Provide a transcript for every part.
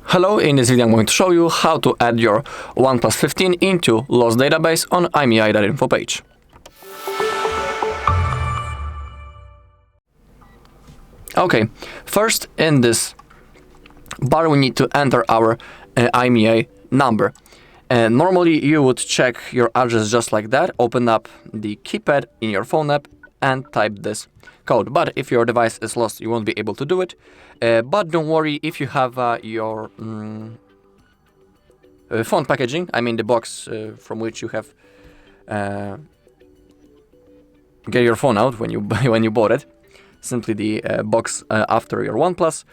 Hello, in this video I'm going to show you how to add your OnePlus 15 into lost database on IMEI.info page. Okay, first in this bar we need to enter our IMEI number. Normally you would check your address just like that, open up the keypad in your phone app and type this code. But if your device is lost, you won't be able to do it. But don't worry, if you have your phone packaging, I mean the box from which you have get your phone out when you when you bought it, simply the box after your OnePlus.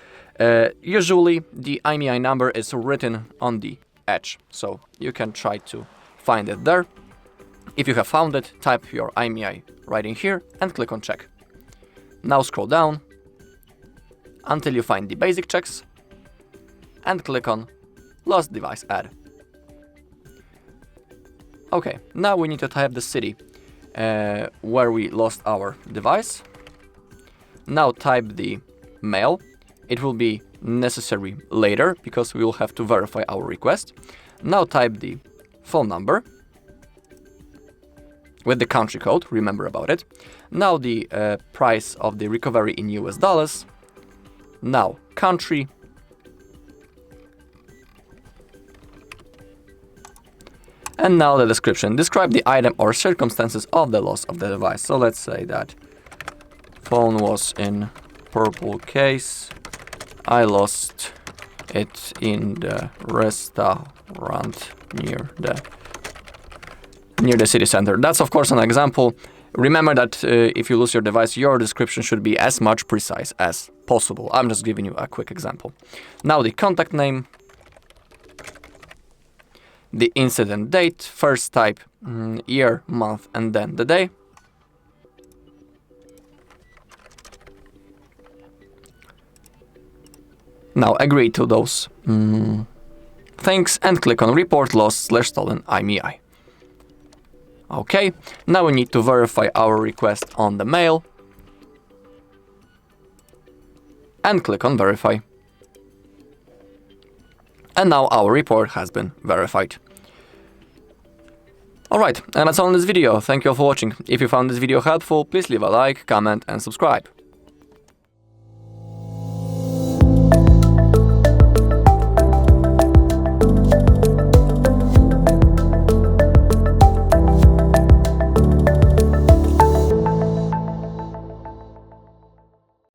Usually the IMEI number is written on the edge, so you can try to find it there. If you have found it, type your IMEI right in here and click on check. Now scroll down until you find the basic checks and click on lost device add. Okay, now we need to type the city where we lost our device. Now type the mail. It will be necessary later because we will have to verify our request. Now type the phone number with the country code, remember about it. Now the price of the recovery in US dollars. Now country. And now the description. Describe the item or circumstances of the loss of the device. So let's say that phone was in purple case. I lost it in the restaurant near the city center. That's of course an example. Remember that if you lose your device, your description should be as much precise as possible. I'm just giving you a quick example. Now the contact name, the incident date, first type year, month, and then the day. Now agree to those things and click on report lost/stolen IMEI. Okay, now we need to verify our request on the mail and click on verify. And now our report has been verified. Alright, and that's all in this video. Thank you all for watching. If you found this video helpful, please leave a like, comment and subscribe.